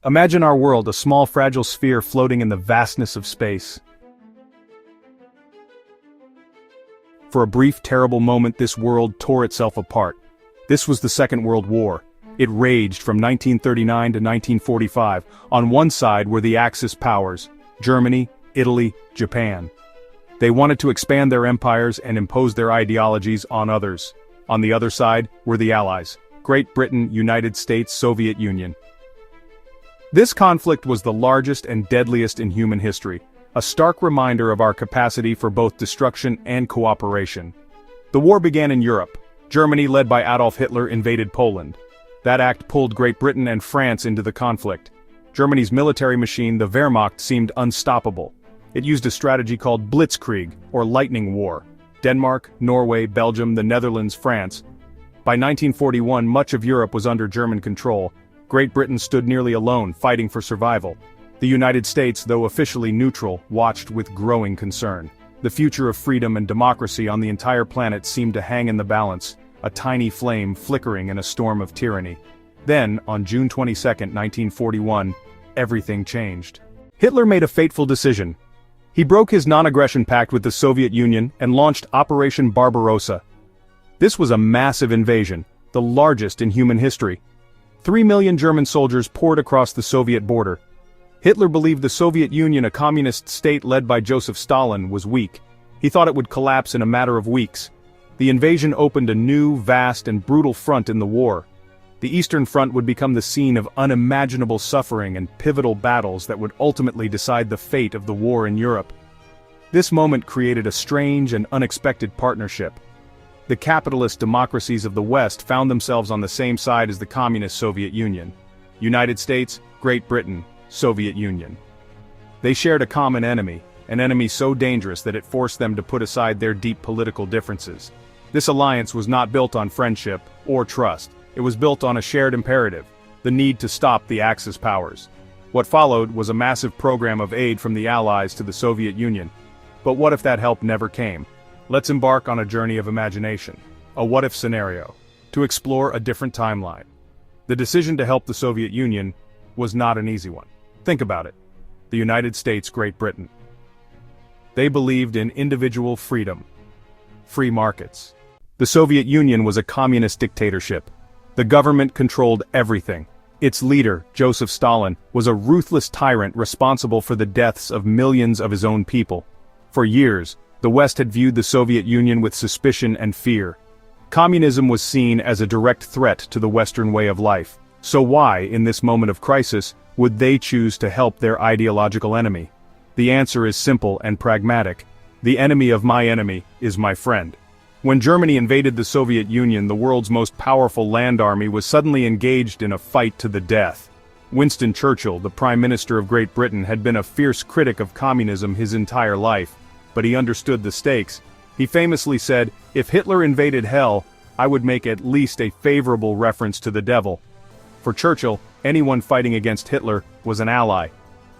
Imagine our world, a small fragile sphere floating in the vastness of space. For a brief, terrible moment, this world tore itself apart. This was the Second World War. It raged from 1939 to 1945. On one side were the Axis powers: Germany, Italy, Japan. They wanted to expand their empires and impose their ideologies on others. On the other side were the Allies: Great Britain, United States, Soviet Union. This conflict was the largest and deadliest in human history, a stark reminder of our capacity for both destruction and cooperation. The war began in Europe. Germany, led by Adolf Hitler, invaded Poland. That act pulled Great Britain and France into the conflict. Germany's military machine, the Wehrmacht, seemed unstoppable. It used a strategy called Blitzkrieg, or lightning war. Denmark, Norway, Belgium, the Netherlands, France. By 1941, much of Europe was under German control. Great Britain stood nearly alone, fighting for survival. The United States, though officially neutral, watched with growing concern. The future of freedom and democracy on the entire planet seemed to hang in the balance, a tiny flame flickering in a storm of tyranny. Then, on June 22, 1941, everything changed. Hitler made a fateful decision. He broke his non-aggression pact with the Soviet Union and launched Operation Barbarossa. This was a massive invasion, the largest in human history. 3 million German soldiers poured across the Soviet border. Hitler believed the Soviet Union, a communist state led by Joseph Stalin, was weak. He thought it would collapse in a matter of weeks. The invasion opened a new, vast, and brutal front in the war. The Eastern Front would become the scene of unimaginable suffering and pivotal battles that would ultimately decide the fate of the war in Europe. This moment created a strange and unexpected partnership. The capitalist democracies of the West found themselves on the same side as the communist Soviet Union. United States, Great Britain, Soviet Union. They shared a common enemy, an enemy so dangerous that it forced them to put aside their deep political differences. This alliance was not built on friendship or trust. It was built on a shared imperative: the need to stop the Axis powers. What followed was a massive program of aid from the Allies to the Soviet Union. But what if that help never came? Let's embark on a journey of imagination, a what-if scenario, to explore a different timeline. The decision to help the Soviet Union was not an easy one. Think about it. The United States, Great Britain. They believed in individual freedom, free markets. The Soviet Union was a communist dictatorship. The government controlled everything. Its leader, Joseph Stalin, was a ruthless tyrant responsible for the deaths of millions of his own people. For years, the West had viewed the Soviet Union with suspicion and fear. Communism was seen as a direct threat to the Western way of life. So why, in this moment of crisis, would they choose to help their ideological enemy? The answer is simple and pragmatic. The enemy of my enemy is my friend. When Germany invaded the Soviet Union, the world's most powerful land army was suddenly engaged in a fight to the death. Winston Churchill, the Prime Minister of Great Britain, had been a fierce critic of communism his entire life, but he understood the stakes. He famously said, "If Hitler invaded hell, I would make at least a favorable reference to the devil." For Churchill, anyone fighting against Hitler was an ally.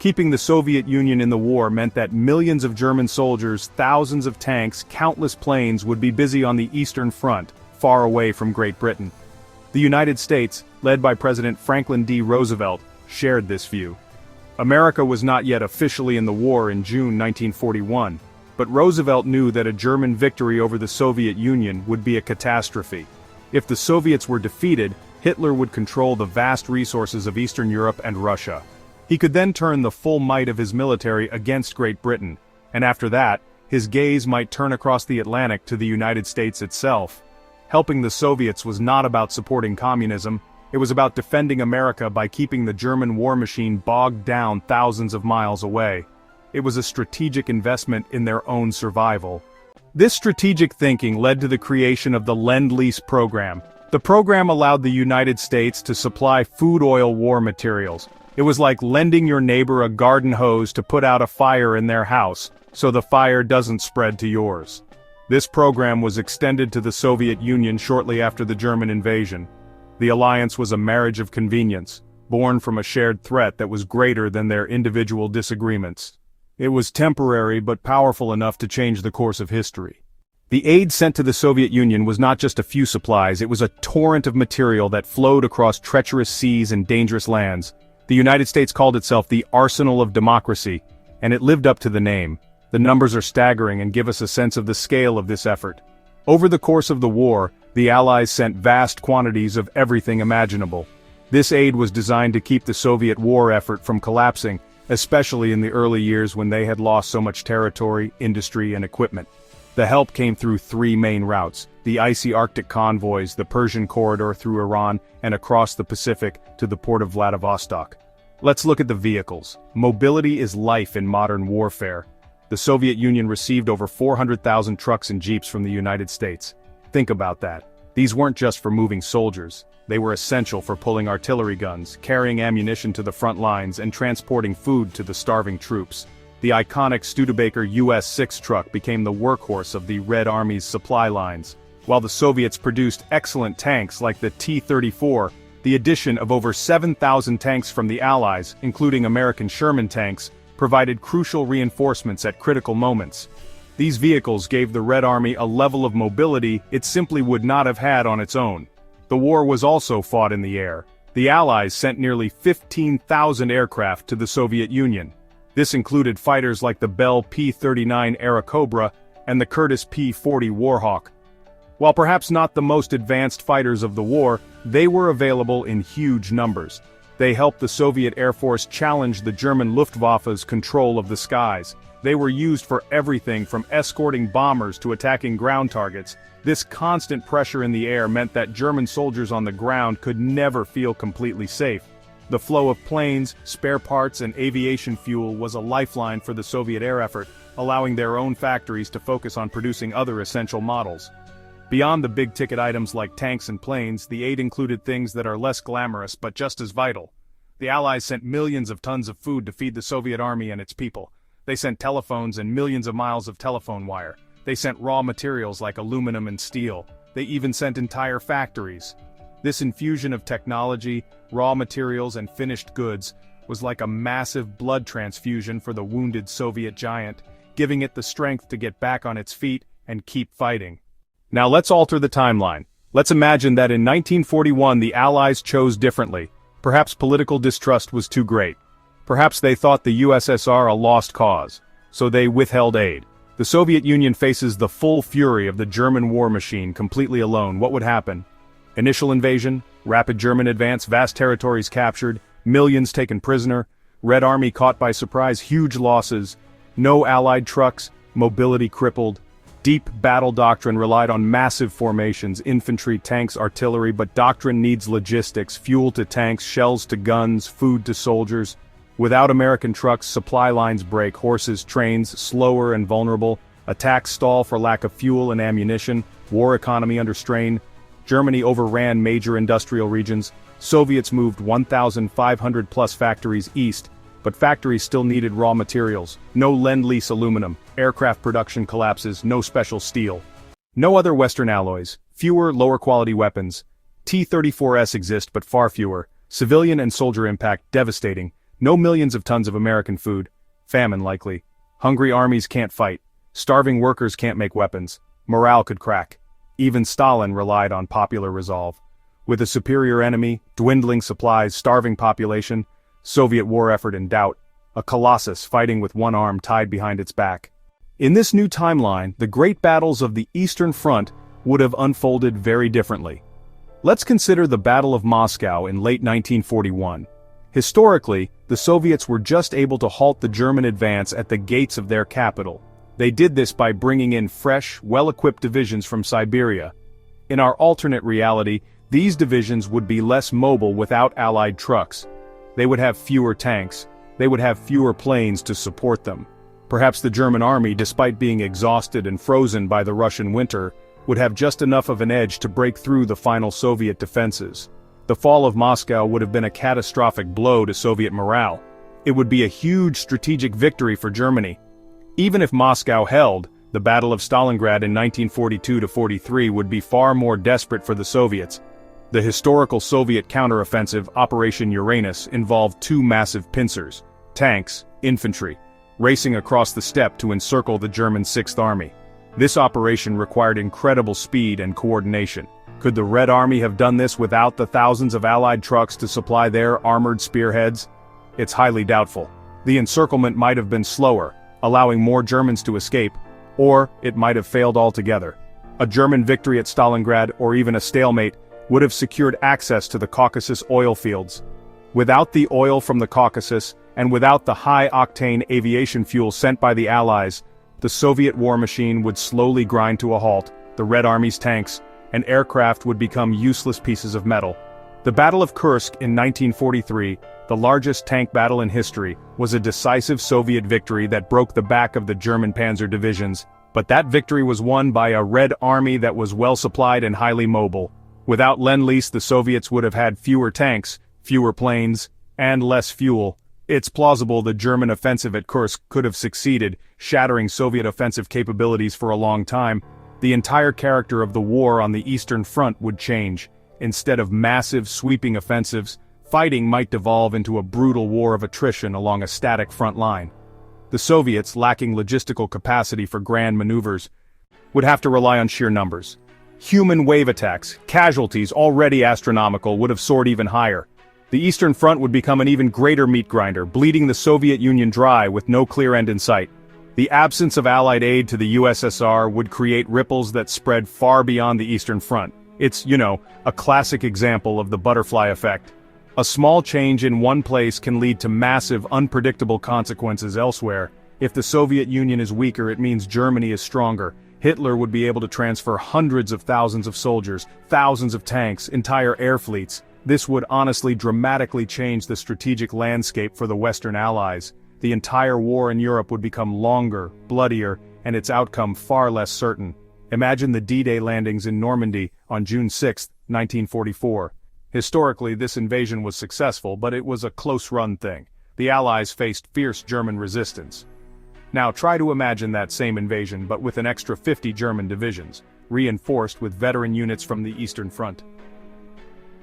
Keeping the Soviet Union in the war meant that millions of German soldiers, thousands of tanks, countless planes would be busy on the Eastern Front, far away from Great Britain. The United States, led by President Franklin D. Roosevelt, shared this view. America was not yet officially in the war in June 1941, but Roosevelt knew that a German victory over the Soviet Union would be a catastrophe. If the Soviets were defeated, Hitler would control the vast resources of Eastern Europe and Russia. He could then turn the full might of his military against Great Britain, and after that, his gaze might turn across the Atlantic to the United States itself. Helping the Soviets was not about supporting communism, it was about defending America by keeping the German war machine bogged down thousands of miles away. It was a strategic investment in their own survival. This strategic thinking led to the creation of the Lend-Lease Program. The program allowed the United States to supply food oil war materials. It was like lending your neighbor a garden hose to put out a fire in their house, so the fire doesn't spread to yours. This program was extended to the Soviet Union shortly after the German invasion. The alliance was a marriage of convenience, born from a shared threat that was greater than their individual disagreements. It was temporary but powerful enough to change the course of history. The aid sent to the Soviet Union was not just a few supplies, it was a torrent of material that flowed across treacherous seas and dangerous lands. The United States called itself the Arsenal of Democracy, and it lived up to the name. The numbers are staggering and give us a sense of the scale of this effort. Over the course of the war, the Allies sent vast quantities of everything imaginable. This aid was designed to keep the Soviet war effort from collapsing, especially in the early years when they had lost so much territory, industry, and equipment. The help came through three main routes: the icy Arctic convoys, the Persian corridor through Iran, and across the Pacific to the port of Vladivostok. Let's look at the vehicles. Mobility is life in modern warfare. The Soviet Union received over 400,000 trucks and jeeps from the United States. Think about that. These weren't just for moving soldiers. They were essential for pulling artillery guns, carrying ammunition to the front lines, and transporting food to the starving troops. The iconic Studebaker US-6 truck became the workhorse of the Red Army's supply lines. While the Soviets produced excellent tanks like the T-34, the addition of over 7,000 tanks from the Allies, including American Sherman tanks, provided crucial reinforcements at critical moments. These vehicles gave the Red Army a level of mobility it simply would not have had on its own. The war was also fought in the air. The Allies sent nearly 15,000 aircraft to the Soviet Union. This included fighters like the Bell P-39 Airacobra and the Curtiss P-40 Warhawk. While perhaps not the most advanced fighters of the war, they were available in huge numbers. They helped the Soviet Air Force challenge the German Luftwaffe's control of the skies. They were used for everything from escorting bombers to attacking ground targets. This constant pressure in the air meant that German soldiers on the ground could never feel completely safe. The flow of planes, spare parts, and aviation fuel was a lifeline for the Soviet air effort, allowing their own factories to focus on producing other essential models. Beyond the big-ticket items like tanks and planes, the aid included things that are less glamorous but just as vital. The Allies sent millions of tons of food to feed the Soviet army and its people. They sent telephones and millions of miles of telephone wire. They sent raw materials like aluminum and steel. They even sent entire factories. This infusion of technology, raw materials, and finished goods was like a massive blood transfusion for the wounded Soviet giant, giving it the strength to get back on its feet and keep fighting. Now let's alter the timeline. Let's imagine that in 1941 the Allies chose differently. Perhaps political distrust was too great. Perhaps they thought the USSR a lost cause, so they withheld aid. The Soviet Union faces the full fury of the German war machine completely alone. What would happen? Initial invasion, rapid German advance, vast territories captured, millions taken prisoner, Red Army caught by surprise, huge losses, no Allied trucks, mobility crippled. Deep battle doctrine relied on massive formations, infantry, tanks, artillery, but doctrine needs logistics, fuel to tanks, shells to guns, food to soldiers. Without American trucks, supply lines break, horses, trains, slower and vulnerable, attacks stall for lack of fuel and ammunition, war economy under strain. Germany overran major industrial regions. Soviets moved 1,500 plus factories east, but factories still needed raw materials. No Lend-Lease aluminum, aircraft production collapses, no special steel. No other Western alloys, fewer lower-quality weapons. T-34s exist but far fewer. Civilian and soldier impact devastating. No millions of tons of American food. Famine likely. Hungry armies can't fight. Starving workers can't make weapons. Morale could crack. Even Stalin relied on popular resolve. With a superior enemy, dwindling supplies, starving population, Soviet war effort in doubt, a colossus fighting with one arm tied behind its back. In this new timeline, the great battles of the Eastern Front would have unfolded very differently. Let's consider the Battle of Moscow in late 1941. Historically, the Soviets were just able to halt the German advance at the gates of their capital. They did this by bringing in fresh, well-equipped divisions from Siberia. In our alternate reality, these divisions would be less mobile without Allied trucks. They would have fewer tanks. They would have fewer planes to support them. Perhaps the German army, despite being exhausted and frozen by the Russian winter, would have just enough of an edge to break through the final Soviet defenses. The fall of Moscow would have been a catastrophic blow to Soviet morale. It would be a huge strategic victory for Germany. Even if Moscow held, the Battle of Stalingrad in 1942-43 would be far more desperate for the Soviets. The historical Soviet counteroffensive, Operation Uranus, involved two massive pincers, tanks, infantry, racing across the steppe to encircle the German Sixth Army. This operation required incredible speed and coordination. Could the Red Army have done this without the thousands of Allied trucks to supply their armored spearheads? it's highly doubtful. The encirclement might have been slower, allowing more Germans to escape, or it might have failed altogether. A German victory at Stalingrad or even a stalemate would have secured access to the Caucasus oil fields. Without the oil from the Caucasus, and without the high-octane aviation fuel sent by the Allies, the Soviet war machine would slowly grind to a halt, the Red Army's tanks and aircraft would become useless pieces of metal. The Battle of Kursk in 1943, the largest tank battle in history, was a decisive Soviet victory that broke the back of the German panzer divisions, but that victory was won by a Red Army that was well supplied and highly mobile. Without Lend-Lease, the Soviets would have had fewer tanks, fewer planes, and less fuel. It's plausible the German offensive at Kursk could have succeeded, shattering Soviet offensive capabilities for a long time. The entire character of the war on the Eastern Front would change. Instead of massive, sweeping offensives, fighting might devolve into a brutal war of attrition along a static front line. The Soviets, lacking logistical capacity for grand maneuvers, would have to rely on sheer numbers. Human wave attacks, casualties already astronomical, would have soared even higher. The Eastern Front would become an even greater meat grinder, bleeding the Soviet Union dry with no clear end in sight. The absence of Allied aid to the USSR would create ripples that spread far beyond the Eastern Front. It's, a classic example of the butterfly effect. A small change in one place can lead to massive, unpredictable consequences elsewhere. If the Soviet Union is weaker, it means Germany is stronger. Hitler would be able to transfer hundreds of thousands of soldiers, thousands of tanks, entire air fleets. This would honestly dramatically change the strategic landscape for the Western Allies. The entire war in Europe would become longer, bloodier, and its outcome far less certain. Imagine the D-Day landings in Normandy on June 6, 1944. Historically, this invasion was successful, but it was a close-run thing. The Allies faced fierce German resistance. Now try to imagine that same invasion, but with an extra 50 German divisions, reinforced with veteran units from the Eastern Front.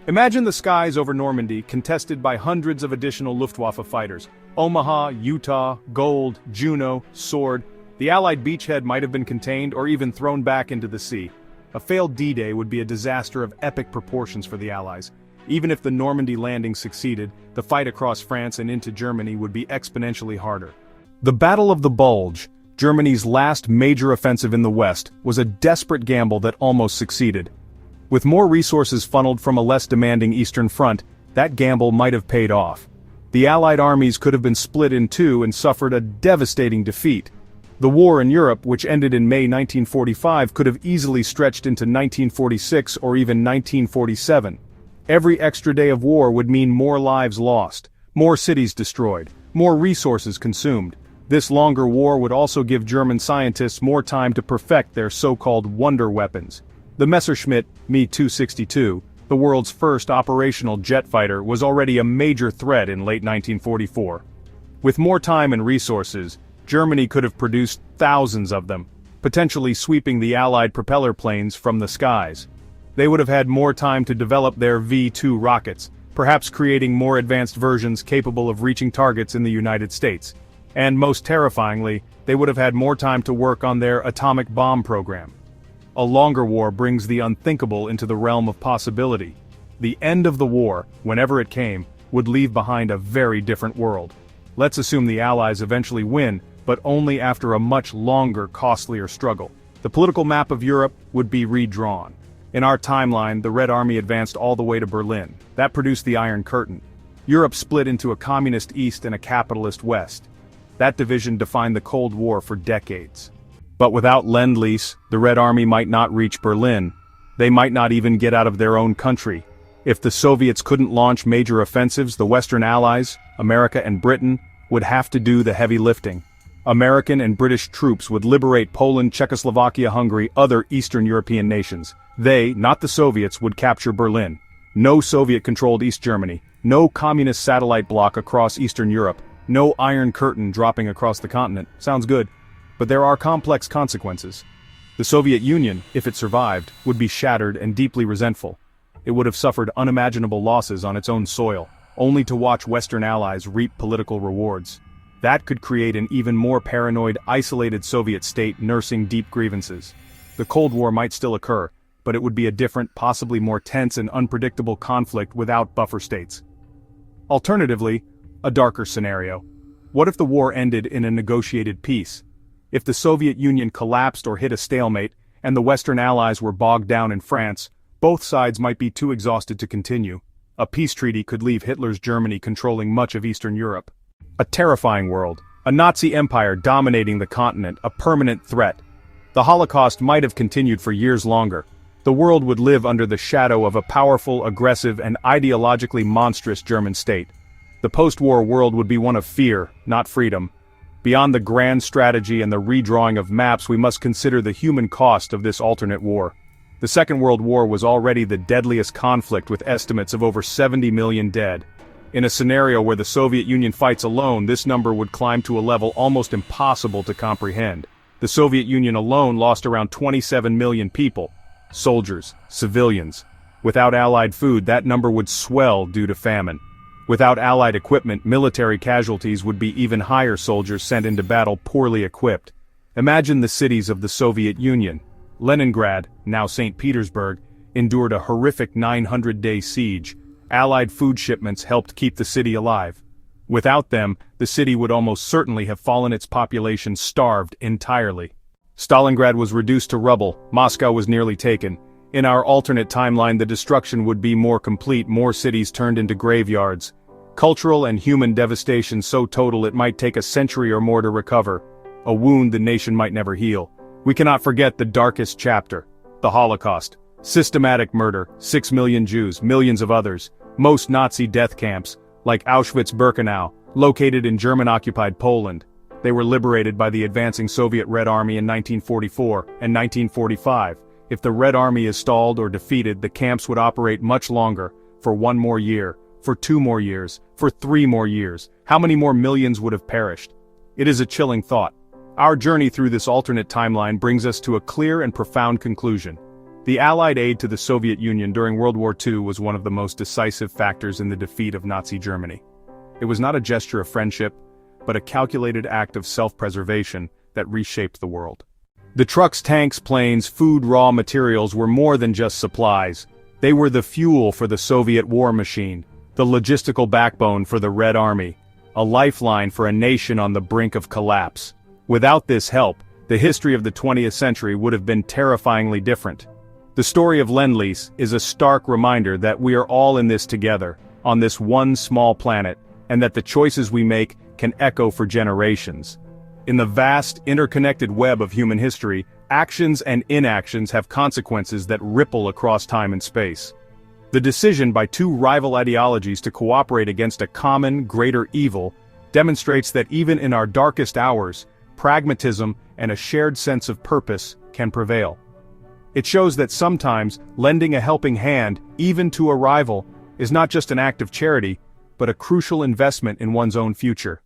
Imagine the skies over Normandy contested by hundreds of additional Luftwaffe fighters. Omaha, Utah, Gold, Juno, Sword. The Allied beachhead might have been contained or even thrown back into the sea. A failed D-Day would be a disaster of epic proportions for the Allies. Even if the Normandy landing succeeded, the fight across France and into Germany would be exponentially harder. The Battle of the Bulge, Germany's last major offensive in the West, was a desperate gamble that almost succeeded. With more resources funneled from a less demanding Eastern Front, that gamble might have paid off. The Allied armies could have been split in two and suffered a devastating defeat. The war in Europe, which ended in May 1945, could have easily stretched into 1946 or even 1947. Every extra day of war would mean more lives lost, more cities destroyed, more resources consumed. This longer war would also give German scientists more time to perfect their so-called wonder weapons. The Messerschmitt Me-262, the world's first operational jet fighter, was already a major threat in late 1944. With more time and resources, Germany could have produced thousands of them, potentially sweeping the Allied propeller planes from the skies. They would have had more time to develop their V-2 rockets, perhaps creating more advanced versions capable of reaching targets in the United States. And most terrifyingly, they would have had more time to work on their atomic bomb program. A longer war brings the unthinkable into the realm of possibility. The end of the war, whenever it came, would leave behind a very different world. Let's assume the Allies eventually win, but only after a much longer, costlier struggle. The political map of Europe would be redrawn. In our timeline, the Red Army advanced all the way to Berlin. That produced the Iron Curtain. Europe split into a communist East and a capitalist West. That division defined the Cold War for decades. But without Lend-Lease, the Red Army might not reach Berlin. They might not even get out of their own country. If the Soviets couldn't launch major offensives, the Western Allies, America and Britain, would have to do the heavy lifting. American and British troops would liberate Poland, Czechoslovakia, Hungary, other Eastern European nations. They, not the Soviets, would capture Berlin. No Soviet-controlled East Germany, no communist satellite bloc across Eastern Europe, no Iron Curtain dropping across the continent. Sounds good. But there are complex consequences. The Soviet Union, if it survived, would be shattered and deeply resentful. It would have suffered unimaginable losses on its own soil, only to watch Western allies reap political rewards. That could create an even more paranoid, isolated Soviet state nursing deep grievances. The Cold War might still occur, but it would be a different, possibly more tense and unpredictable conflict without buffer states. Alternatively, A darker scenario. What if the war ended in a negotiated peace? If the Soviet Union collapsed or hit a stalemate, and the Western Allies were bogged down in France, both sides might be too exhausted to continue. A peace treaty could leave Hitler's Germany controlling much of Eastern Europe. A terrifying world. A Nazi empire dominating the continent, a permanent threat. The Holocaust might have continued for years longer. The world would live under the shadow of a powerful, aggressive, and ideologically monstrous German state. The post-war world would be one of fear, not freedom. Beyond the grand strategy and the redrawing of maps, we must consider the human cost of this alternate war. The Second World War was already the deadliest conflict with estimates of over 70 million dead. In a scenario where the Soviet Union fights alone, this number would climb to a level almost impossible to comprehend. The Soviet Union alone lost around 27 million people. Soldiers, civilians. Without Allied food, that number would swell due to famine. Without Allied equipment, military casualties would be even higher. Soldiers sent into battle poorly equipped. Imagine the cities of the Soviet Union. Leningrad, now St. Petersburg, endured a horrific 900-day siege. Allied food shipments helped keep the city alive. Without them, the city would almost certainly have fallen, its population starved entirely. Stalingrad was reduced to rubble, Moscow was nearly taken. In our alternate timeline, the destruction would be more complete, more cities turned into graveyards. Cultural and human devastation so total it might take a century or more to recover. A wound the nation might never heal. We cannot forget the darkest chapter, the Holocaust. Systematic murder, 6 million Jews, millions of others. Most Nazi death camps, like Auschwitz-Birkenau, located in German-occupied Poland. They were liberated by the advancing Soviet Red Army in 1944 and 1945. If the Red Army is stalled or defeated, the camps would operate much longer, for 1 more year, for 2 more years, for 3 more years. How many more millions would have perished? It is a chilling thought. Our journey through this alternate timeline brings us to a clear and profound conclusion. The Allied aid to the Soviet Union during World War II was one of the most decisive factors in the defeat of Nazi Germany. It was not a gesture of friendship, but a calculated act of self-preservation that reshaped the world. The trucks, tanks, planes, food, raw materials were more than just supplies. They were the fuel for the Soviet war machine, the logistical backbone for the Red Army, a lifeline for a nation on the brink of collapse. Without this help, the history of the 20th century would have been terrifyingly different. The story of Lend-Lease is a stark reminder that we are all in this together, on this one small planet, and that the choices we make can echo for generations. In the vast, interconnected web of human history, actions and inactions have consequences that ripple across time and space. The decision by 2 rival ideologies to cooperate against a common, greater evil demonstrates that even in our darkest hours, pragmatism and a shared sense of purpose can prevail. It shows that sometimes lending a helping hand, even to a rival, is not just an act of charity, but a crucial investment in one's own future.